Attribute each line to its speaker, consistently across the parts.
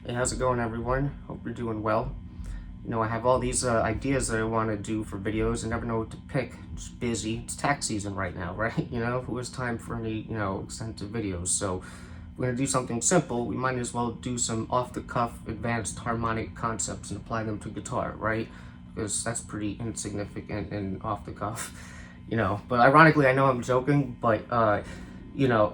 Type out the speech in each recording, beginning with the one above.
Speaker 1: Hey, how's it going, everyone? Hope you're doing well. I have all these ideas that I want to do for videos and never know what to pick. Just busy. It's tax season right now, right? Who has time for any, extensive videos? So we're going to do something simple. We might as well do some off-the-cuff advanced harmonic concepts and apply them to guitar, right? Because that's pretty insignificant and off-the-cuff, But ironically, I know I'm joking, but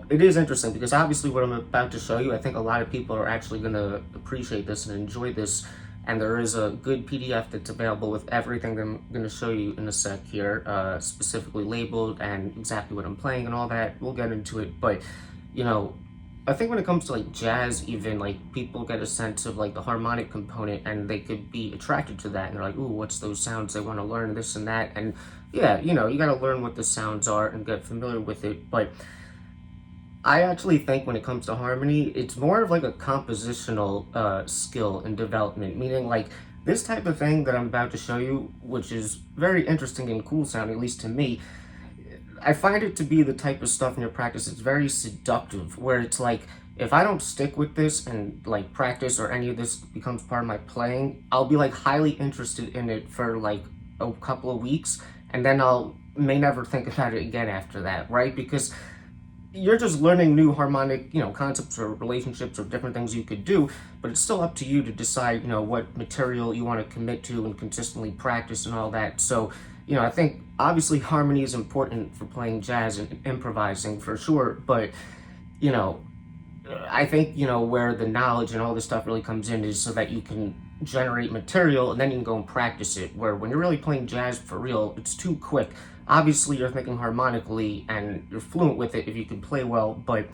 Speaker 1: it is interesting because obviously what I'm about to show you, I think a lot of people are actually going to appreciate this and enjoy this. And there is a good PDF that's available with everything that I'm going to show you in a sec here, specifically labeled and exactly what I'm playing and all that. We'll get into it. But, I think when it comes to like jazz, even like people get a sense of like the harmonic component and they could be attracted to that. And they're like, ooh, what's those sounds? They want to learn this and that. And yeah, you got to learn what the sounds are and get familiar with it. But I actually think when it comes to harmony, it's more of like a compositional skill and development, meaning like this type of thing that I'm about to show you, which is very interesting and cool sounding, at least to me. I find it to be the type of stuff in your practice that's very seductive, where it's like, if I don't stick with this and like practice or any of this becomes part of my playing, I'll be like highly interested in it for like a couple of weeks, and then may never think about it again after that, right? Because you're just learning new harmonic, concepts or relationships or different things you could do, but it's still up to you to decide, what material you want to commit to and consistently practice and all that. So, I think obviously harmony is important for playing jazz and improvising for sure, but, I think, where the knowledge and all this stuff really comes in is so that you can generate material and then you can go and practice it, where when you're really playing jazz for real, it's too quick. Obviously, you're thinking harmonically and you're fluent with it if you can play well, but,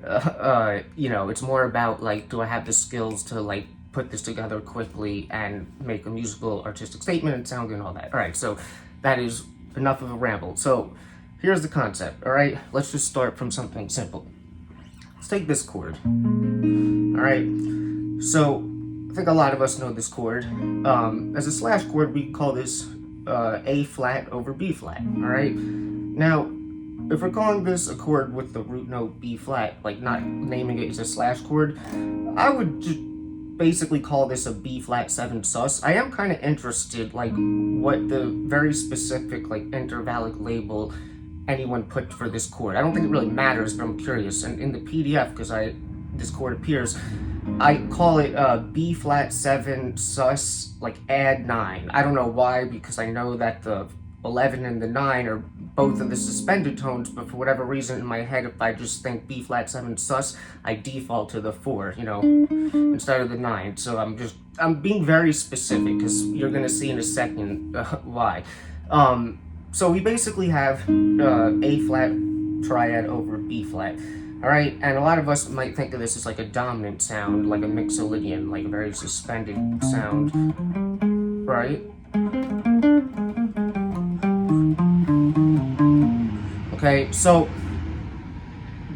Speaker 1: it's more about, like, do I have the skills to, like, put this together quickly and make a musical, artistic statement and sound and all that. All right, so that is enough of a ramble. So here's the concept, all right? Let's just start from something simple. Let's take this chord, all right? So I think a lot of us know this chord. As a slash chord, we call this A flat over B flat, all right? Now, if we're calling this a chord with the root note B flat, like not naming it as a slash chord, I would just basically call this a B flat 7 sus. I am kind of interested, like, what the very specific, like, intervallic label anyone put for this chord. I don't think it really matters, but I'm curious. And in the PDF, because this chord appears, I call it B flat 7 sus, like add 9. I don't know why, because I know that the 11 and the 9 are both of the suspended tones, but for whatever reason in my head, if I just think B flat 7 sus, I default to the 4, instead of the 9. So I'm being very specific, because you're gonna see in a second why. So we basically have A flat triad over B flat. All right, and a lot of us might think of this as like a dominant sound, like a mixolydian, like a very suspended sound, right? Okay, so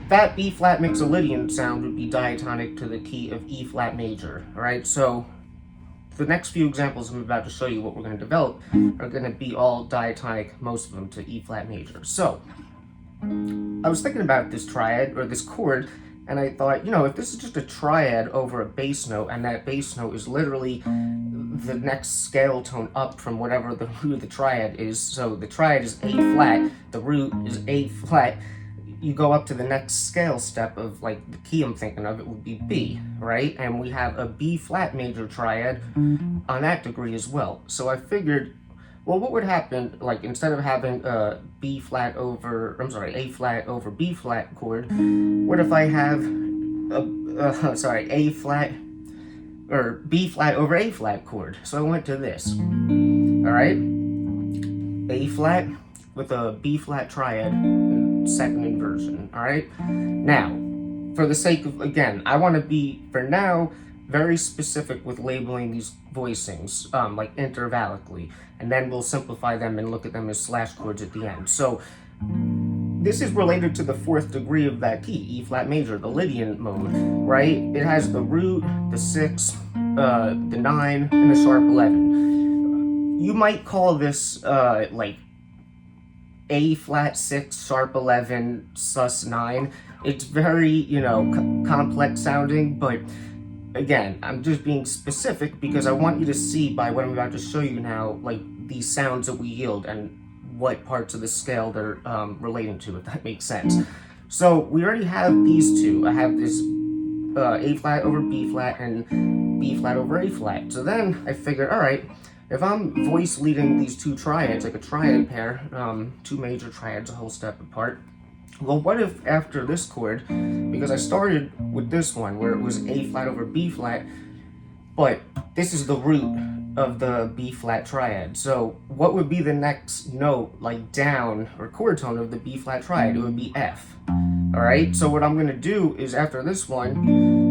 Speaker 1: that B flat mixolydian sound would be diatonic to the key of E flat major. All right, so the next few examples I'm about to show you what we're going to develop are going to be all diatonic, most of them to E flat major. So I was thinking about this triad, or this chord, and I thought, if this is just a triad over a bass note, and that bass note is literally the next scale tone up from whatever the root of the triad is, so the triad is A flat, the root is A flat, you go up to the next scale step of, like, the key I'm thinking of, it would be B, right? And we have a B flat major triad on that degree as well. So I figured, well, what would happen, like, instead of having a A flat over B flat chord, what if I have A flat, or B flat over A flat chord? So I went to this, all right? A flat with a B flat triad, second inversion, all right? Now, for the sake of, again, I want to be, for now, very specific with labeling these voicings, like intervallically, and then we'll simplify them and look at them as slash chords at the end. So this is related to the 4th degree of that key, E flat major, the Lydian mode, right? It has the root, the 6, the 9, and the sharp 11. You might call this like A flat 6, sharp 11, sus 9. It's very, complex sounding, but again, I'm just being specific because I want you to see by what I'm about to show you now, like these sounds that we yield and what parts of the scale they're relating to, if that makes sense. So we already have these two. I have this A flat over B flat and B flat over A flat. So then I figured, all right, if I'm voice leading these two triads, like a triad pair, two major triads a whole step apart, well, what if after this chord, because I started with this one where it was A flat over B flat, but this is the root of the B flat triad. So what would be the next note, like down or chord tone of the B flat triad? It would be F. All right, so what I'm gonna do is after this one,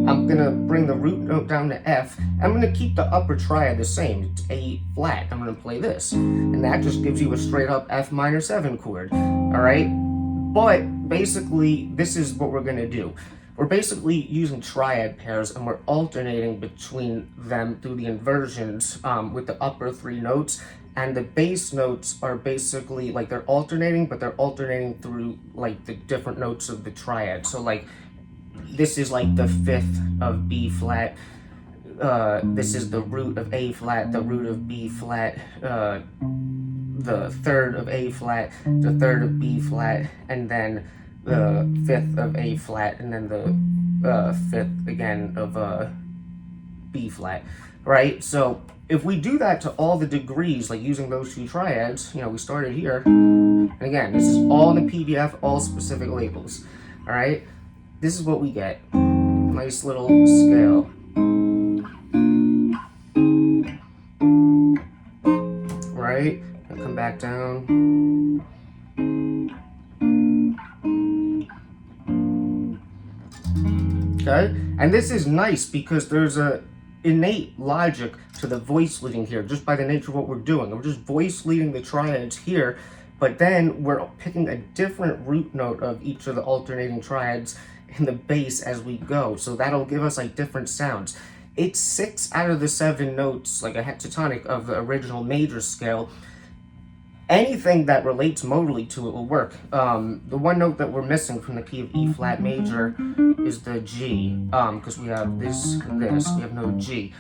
Speaker 1: I'm gonna bring the root note down to F. I'm gonna keep the upper triad the same. It's A flat. I'm gonna play this, and that just gives you a straight up F minor 7 chord. All right, but basically this is what we're gonna do. We're basically using triad pairs and we're alternating between them through the inversions with the upper three notes, and the bass notes are basically like they're alternating, but they're alternating through like the different notes of the triad. So like this is like the fifth of B flat, this is the root of A flat, the root of B flat, the third of A flat, the third of B flat, and then the fifth of A flat, and then the fifth again of B flat, right? So if we do that to all the degrees, like using those two triads, you know, we started here, and again, this is all in the PDF, all specific labels, all right? This is what we get. Nice little scale. Right? And come back down. Okay? And this is nice because there's a innate logic to the voice leading here, just by the nature of what we're doing. We're just voice leading the triads here, but then we're picking a different root note of each of the alternating triads in the bass as we go. So that'll give us like different sounds. It's 6 out of the 7 notes, like a hexatonic of the original major scale. Anything that relates modally to it will work. The one note that we're missing from the key of E flat major is the G, because we have this and this, we have no G.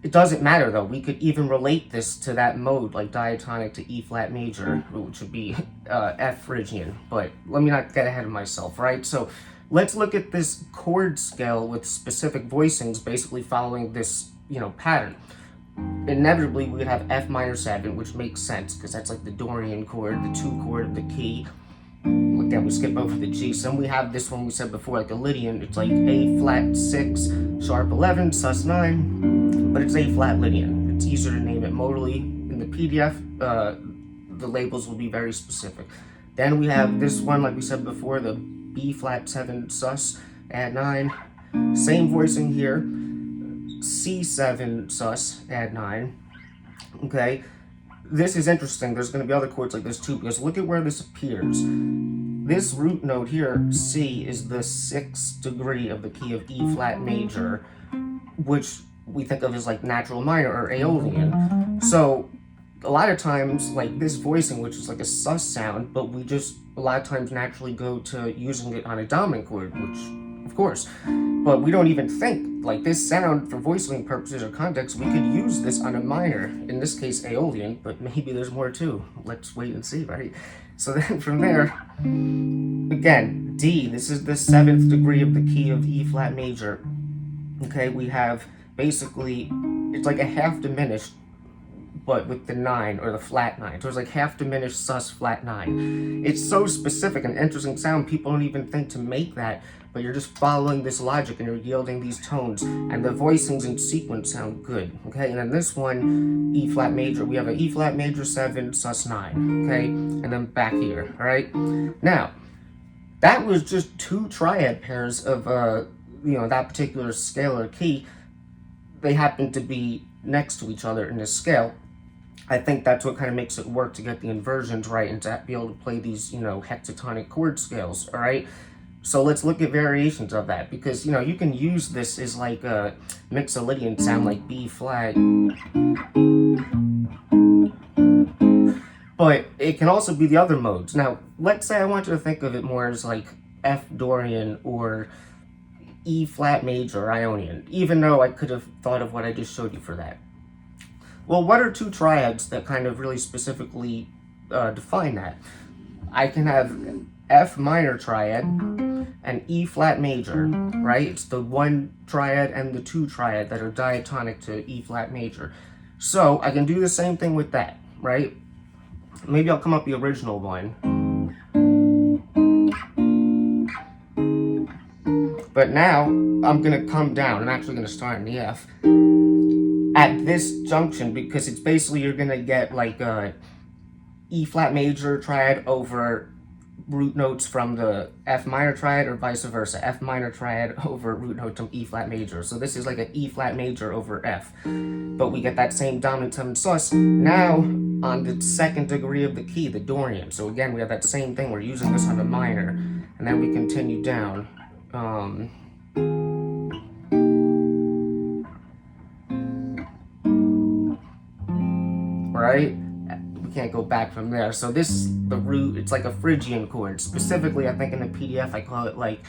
Speaker 1: It doesn't matter though, we could even relate this to that mode, like diatonic to E flat major, which would be F Phrygian, but let me not get ahead of myself, right? So let's look at this chord scale with specific voicings, basically following this, you know, pattern. Inevitably, we would have F minor 7, which makes sense because that's like the Dorian chord, the 2 chord of the key. Again, we skip over the G. So then we have this one we said before, like a Lydian. It's like A flat 6, sharp 11, sus 9, but it's A flat Lydian. It's easier to name it modally. In the PDF, the labels will be very specific. Then we have this one, like we said before, the B flat 7 sus, add 9. Same voicing here. C7 sus, add 9. Okay, this is interesting. There's going to be other chords like this too, because look at where this appears. This root note here, C, is the 6th degree of the key of E flat major, which we think of as like natural minor or Aeolian. So a lot of times, like this voicing, which is like a sus sound, but we just a lot of times naturally go to using it on a dominant chord, which of course, but we don't even think like this sound for voicing purposes or context. We could use this on a minor, in this case Aeolian, but maybe there's more too. Let's wait and see, right? So then from there, again, D, this is the 7th degree of the key of E flat major. Okay, we have basically, it's like a half diminished, but with the 9 or the flat 9. So it's like half diminished sus flat 9. It's so specific and interesting sound, people don't even think to make that, but you're just following this logic and you're yielding these tones, and the voicings in sequence sound good. Okay, and then this one, E flat major, we have an E flat major 7, sus 9. Okay, and then back here. All right, now that was just 2 triad pairs of you know, that particular scalar key. They happen to be next to each other in this scale. I think that's what kind of makes it work to get the inversions right and to be able to play these, you know, hexatonic chord scales. All right, so let's look at variations of that, because, you know, you can use this as like a Mixolydian sound like B flat, but it can also be the other modes. Now let's say I want you to think of it more as like F Dorian or E flat major Ionian, even though I could have thought of what I just showed you for that. Well, what are two triads that kind of really specifically define that? I can have F minor triad and E flat major, right? It's the one triad and the two triad that are diatonic to E flat major. So I can do the same thing with that, right? Maybe I'll come up the original one. But now I'm gonna come down. I'm actually gonna start in the F at this junction, because it's basically, you're gonna get like a E flat major triad over root notes from the F minor triad, or vice versa, F minor triad over root notes from E flat major. So this is like an E flat major over F, but we get that same dominant 7 sus now on the second degree of the key, the Dorian. So again, we have that same thing. We're using this on the minor, and then we continue down. Right? We can't go back from there. So this, the root, it's like a Phrygian chord. Specifically, I think in the PDF I call it like,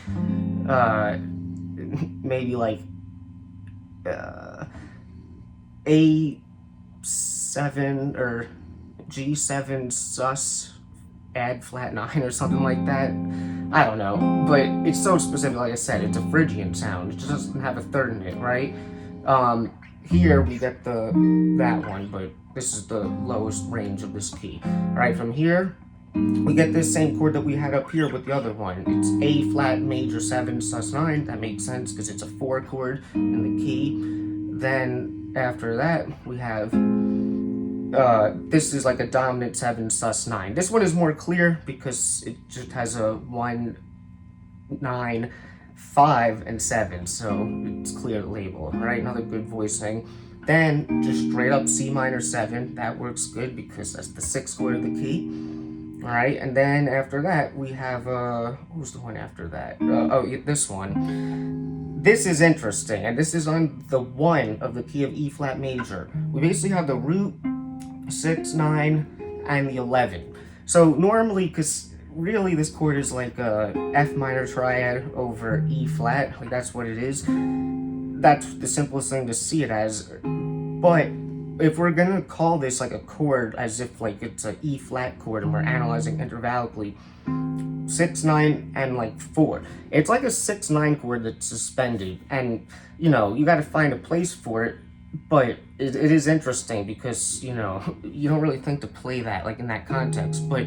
Speaker 1: maybe like A7 or G7 sus add flat 9 or something like that. I don't know, but it's so specific. Like I said, it's a Phrygian sound. It just doesn't have a third in it, right? Here we get that one, but this is the lowest range of this key. All right, from here we get this same chord that we had up here with the other one. It's A flat major 7 sus 9. That makes sense because it's a 4 chord in the key. Then after that we have this is like a dominant 7 sus 9. This one is more clear because it just has a 1, 9, 5, and 7, so it's clear to label, right? Another good voicing. Then just straight up C minor 7. That works good because that's the 6th chord of the key. All right, and then after that we have what was the one after that? This one. This is interesting, and this is on the 1 of the key of E flat major. We basically have the root, 6, 9, and the 11. So normally, because really this chord is like a F minor triad over E flat, like that's what it is. That's the simplest thing to see it as. But if we're gonna call this like a chord as if like it's an E flat chord and we're analyzing intervallically, 6, 9, and like 4. It's like a 6, 9 chord that's suspended, and you know, you gotta find a place for it. But it is interesting because, you know, you don't really think to play that like in that context. But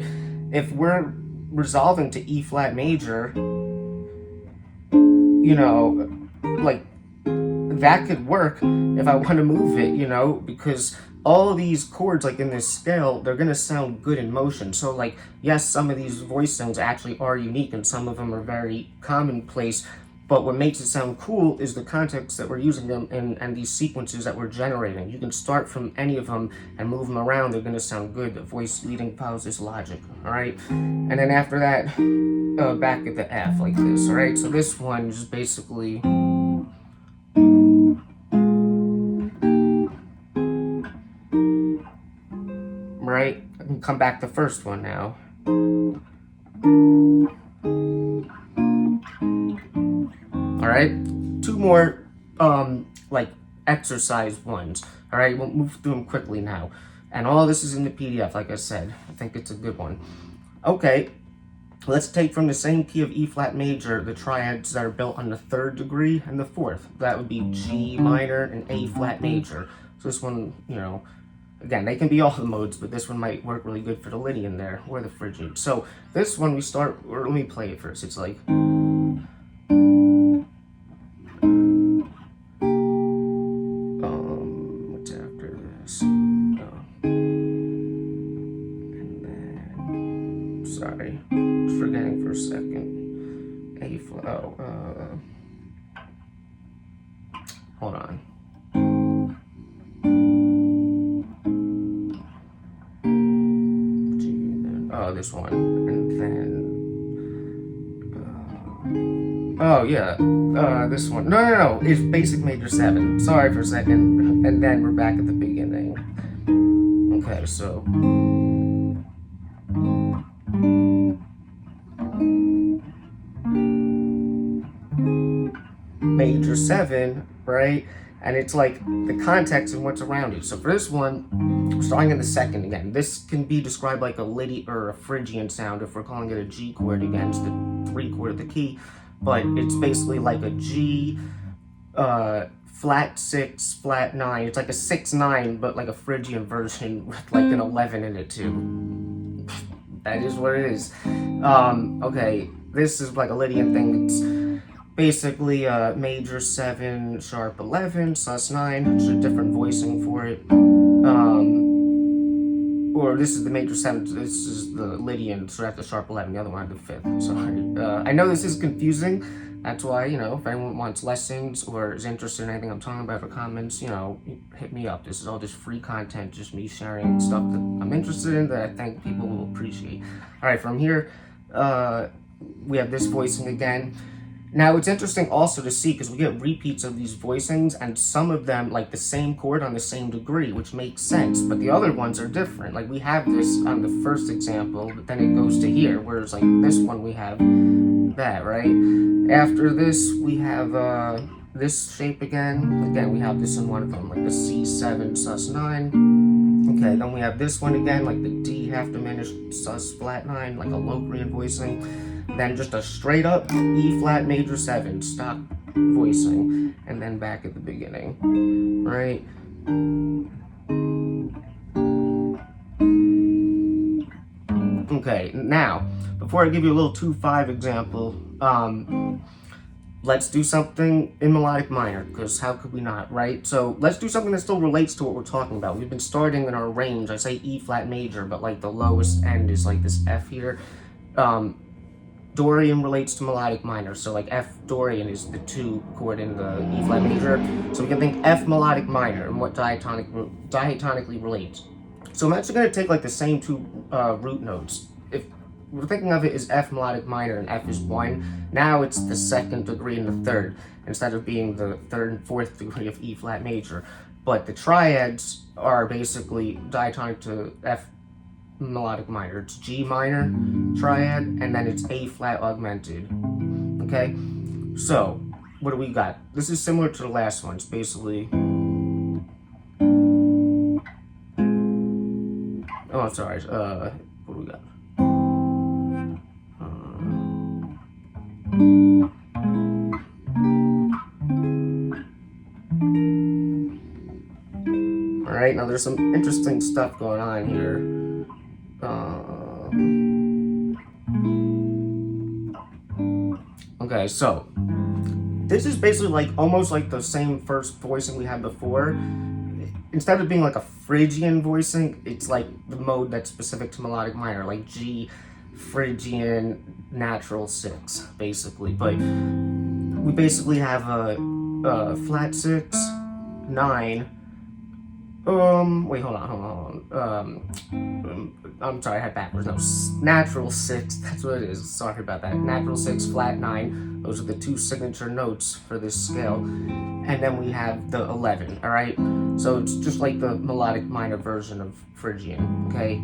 Speaker 1: if we're resolving to E flat major, you know, like that could work if I want to move it, you know, because all of these chords like in this scale, they're gonna sound good in motion. So like, yes, some of these voicings actually are unique and some of them are very commonplace. But what makes it sound cool is the context that we're using them in and these sequences that we're generating. You can start from any of them and move them around. They're going to sound good. The voice leading pauses logic, all right? And then after that, back at the F like this, all right? So this one is basically... right? I can come back to the first one now. All right, 2 more like exercise ones. All right, we'll move through them quickly now. And all this is in the PDF, like I said. I think it's a good one. Okay, let's take from the same key of E flat major the triads that are built on the 3rd degree and the 4th. That would be G minor and A flat major. So this one, you know, again, they can be all the modes, but this one might work really good for the Lydian there, or the Phrygian. So this one we start, or let me play it first. It's like... what's after this? Oh. And then, sorry, forgetting for a second. A flat, hold on. This one, and then oh yeah, this one. No, it's basic major 7. Sorry for a second, and then we're back at the beginning. Okay, so major 7, right? And it's like the context and what's around it. So for this one, starting in the second again, this can be described like a Lydian or a Phrygian sound if we're calling it a G chord against the 3 chord of the key. But it's basically like a G, flat 6, flat 9. It's like a 6-9, but like a Phrygian version with like an 11 in it too. That is what it is. Okay, this is like a Lydian thing. It's basically a major 7, sharp 11, sus 9. It's a different voicing for it. Or this is the major 7. This is the Lydian, so that's the sharp 11. The other one had the 5th. Sorry. I know this is confusing. That's why, you know, if anyone wants lessons or is interested in anything I'm talking about or comments, you know, hit me up. This is all just free content, just me sharing stuff that I'm interested in that I think people will appreciate. All right, from here, we have this voicing again. Now, it's interesting also to see because we get repeats of these voicings and some of them like the same chord on the same degree, which makes sense, but the other ones are different. Like we have this on the first example, but then it goes to here, whereas like this one we have that, right? After this, we have this shape again. Again, we have this in one of them, like the C7 sus 9. Okay, then we have this one again, like the D half diminished sus flat 9, like a Locrian voicing. Then just a straight up E flat major 7 stock voicing, and then back at the beginning, right? Okay, now before I give you a little 2-5 example, let's do something in melodic minor, because how could we not, right? So let's do something that still relates to what we're talking about. We've been starting in our range. I say E flat major, but like the lowest end is like this F here. Dorian relates to melodic minor, so like F Dorian is the 2 chord in the E flat major. So we can think F melodic minor and what diatonically relates. So I'm actually going to take like the same 2 root notes. If we're thinking of it as F melodic minor and F is 1, now it's the 2nd degree and the 3rd instead of being the 3rd and 4th degree of E flat major. But the triads are basically diatonic to F melodic minor. It's G minor triad, and then it's A flat augmented. Okay, so what do we got? This is similar to the last one. It's basically oh, sorry. What do we got? All right, now there's some interesting stuff going on here. Okay, so this is basically like almost like the same first voicing we had before. Instead of being like a Phrygian voicing, it's like the mode that's specific to melodic minor, like G, Phrygian, natural 6, basically. But we basically have a flat 6, 9. Wait, hold on. I'm sorry, I had backwards. No, natural 6, that's what it is. Sorry about that. Natural 6, flat 9. Those are the 2 signature notes for this scale. And then we have the 11, all right? So it's just like the melodic minor version of Phrygian, okay?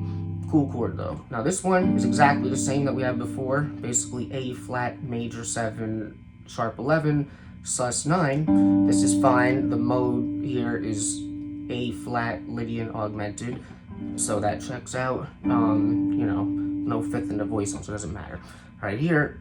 Speaker 1: Cool chord though. Now this one is exactly the same that we had before. Basically A flat major 7, sharp 11, sus 9. This is fine. The mode here is A flat Lydian augmented, so that checks out. You know, no 5th in the voicing, so it doesn't matter. Right here,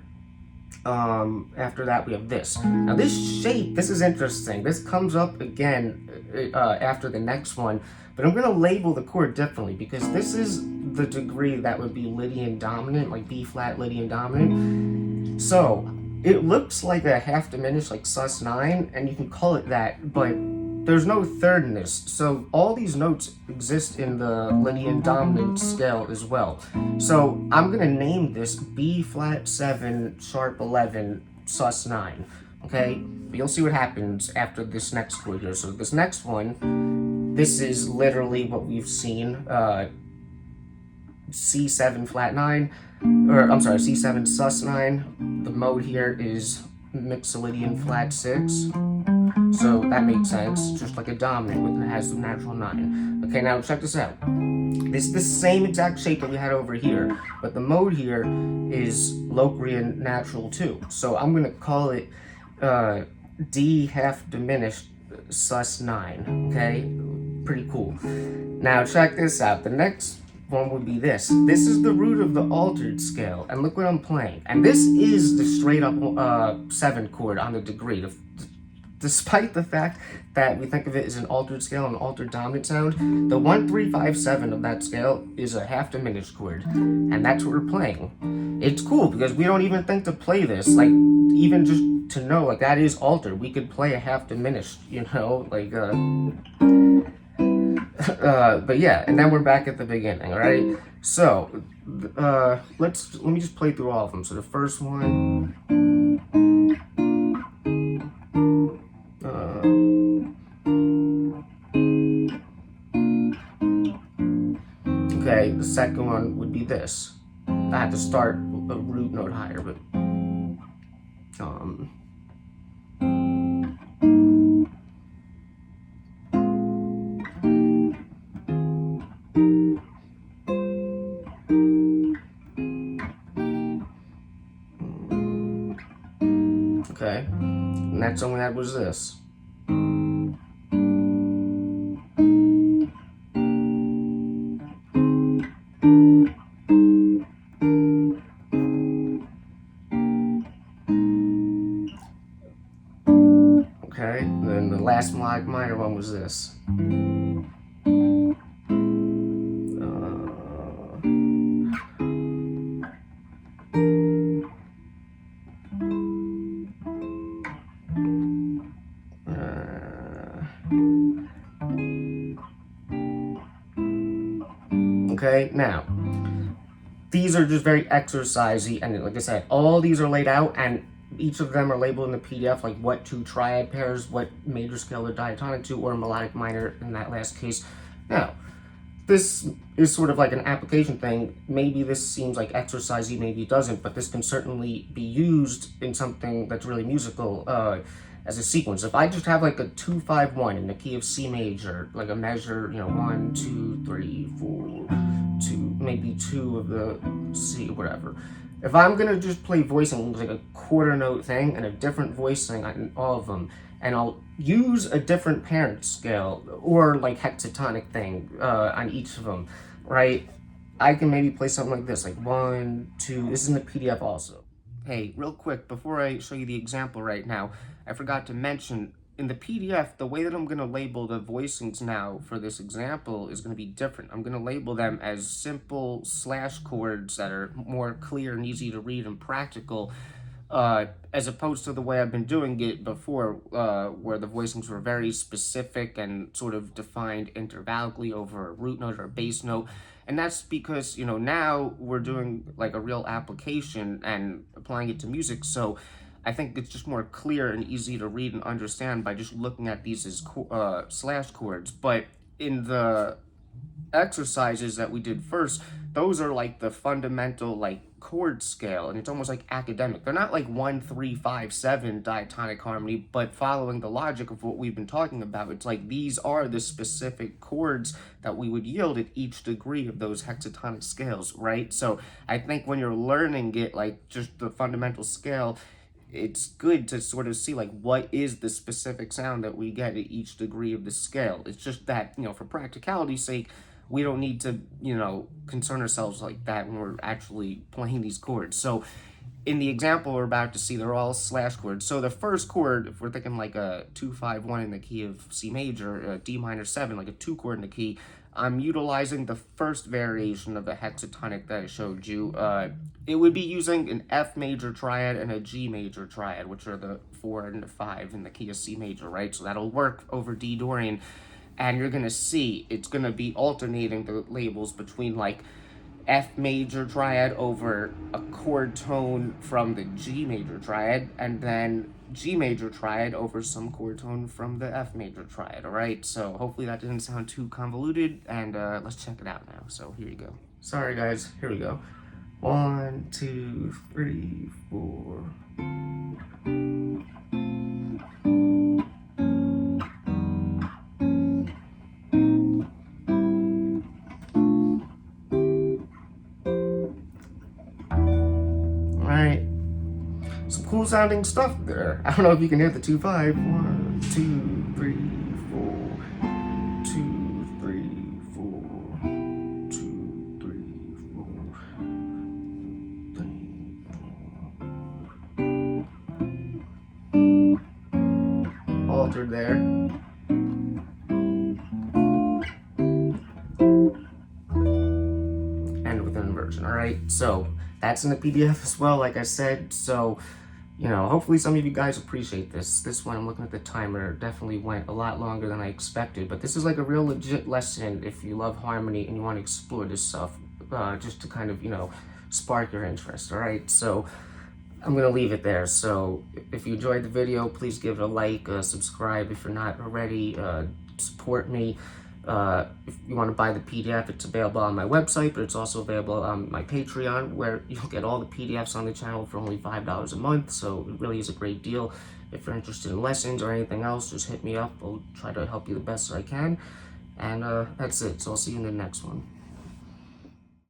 Speaker 1: after that we have this. Now this shape, this is interesting. This comes up again after the next one, but I'm going to label the chord differently because this is the degree that would be Lydian dominant, like B flat Lydian dominant. So it looks like a half diminished, like sus 9, and you can call it that, but there's no 3rd in this, so all these notes exist in the Lydian dominant scale as well. So I'm going to name this B flat 7, sharp 11, sus 9, okay? But you'll see what happens after this next chord here. So this next one, this is literally what we've seen, C7 flat 9, or I'm sorry, C7 sus 9. The mode here is Mixolydian flat 6. So that makes sense, just like a dominant with it has the natural 9. Okay, now check this out. This is the same exact shape that we had over here, but the mode here is Locrian natural 2. So I'm going to call it D half diminished sus9, okay? Pretty cool. Now check this out. The next one would be this. This is the root of the altered scale, and look what I'm playing. And this is the straight up 7 chord on the degree. Despite the fact that we think of it as an altered scale, an altered dominant sound, the 1, 3, 5, 7 of that scale is a half diminished chord, and that's what we're playing. It's cool because we don't even think to play this, like, even just to know, like, that is altered. We could play a half diminished, you know, like, but yeah, and then we're back at the beginning, all right? So, let me just play through all of them. So the first one, okay, the second one would be this. I had to start a root note higher, but okay, next one we had was this. Okay, and then the last melodic minor one was this. Okay, now, these are just very exercisey, and like I said, all these are laid out, and each of them are labeled in the PDF, like what 2 triad pairs, what major scale or diatonic to, or melodic minor in that last case. Now, this is sort of like an application thing. Maybe this seems like exercisey, maybe it doesn't, but this can certainly be used in something that's really musical, as a sequence. If I just have like a 2-5-1 in the key of C major, like a measure, you know, 1, 2, 3, 4, 2, maybe 2 of the C, whatever. If I'm gonna just play voicing, like a quarter note thing and a different voicing on all of them, and I'll use a different parent scale or like hexatonic thing on each of them, right? I can maybe play something like this, like 1, 2. This is in the PDF also. Hey, real quick, before I show you the example right now, I forgot to mention, in the PDF, the way that I'm going to label the voicings now for this example is going to be different. I'm going to label them as simple slash chords that are more clear and easy to read and practical, as opposed to the way I've been doing it before, where the voicings were very specific and sort of defined intervallically over a root note or a bass note. And that's because, you know, now we're doing like a real application and applying it to music. So I think it's just more clear and easy to read and understand by just looking at these as slash chords. But in the exercises that we did first, those are like the fundamental like chord scale, and it's almost like academic. They're not like 1, 3, 5, 7 diatonic harmony, but following the logic of what we've been talking about, it's like these are the specific chords that we would yield at each degree of those hexatonic scales, right? So I think when you're learning it, like just the fundamental scale, it's good to sort of see like what is the specific sound that we get at each degree of the scale. It's just that, you know, for practicality's sake, we don't need to, you know, concern ourselves like that when we're actually playing these chords. So in the example we're about to see, they're all slash chords. So the first chord, if we're thinking like a 2-5-1 in the key of C major, D minor 7, like a 2 chord in the key, I'm utilizing the first variation of the hexatonic that I showed you. It would be using an F major triad and a G major triad, which are the 4 and the 5 in the key of C major, right? So that'll work over D Dorian. And you're going to see it's going to be alternating the labels between like F major triad over a chord tone from the G major triad, and then G major triad over some chord tone from the F major triad, all right? So hopefully that didn't sound too convoluted, and let's check it out now. So here you go. Sorry guys, here we go. 1, 2, 3, 4. Some cool sounding stuff there. I don't know if you can hear the 2-5. 1, 2, 3, 4. 2, 3, 4. 2, 3, 4. Altered there. And with an inversion. Alright, so that's in the PDF as well, like I said. So, you know, hopefully some of you guys appreciate this. This one, I'm looking at the timer, definitely went a lot longer than I expected. But this is like a real legit lesson if you love harmony and you want to explore this stuff, just to kind of, you know, spark your interest. Alright, so I'm going to leave it there. So if you enjoyed the video, please give it a like, subscribe if you're not already, support me. If you want to buy the PDF, it's available on my website, but it's also available on my Patreon, where you'll get all the PDFs on the channel for only $5 a month. So it really is a great deal. If you're interested in lessons or anything else, just hit me up. I'll try to help you the best I can. And that's it. So I'll see you in the next one.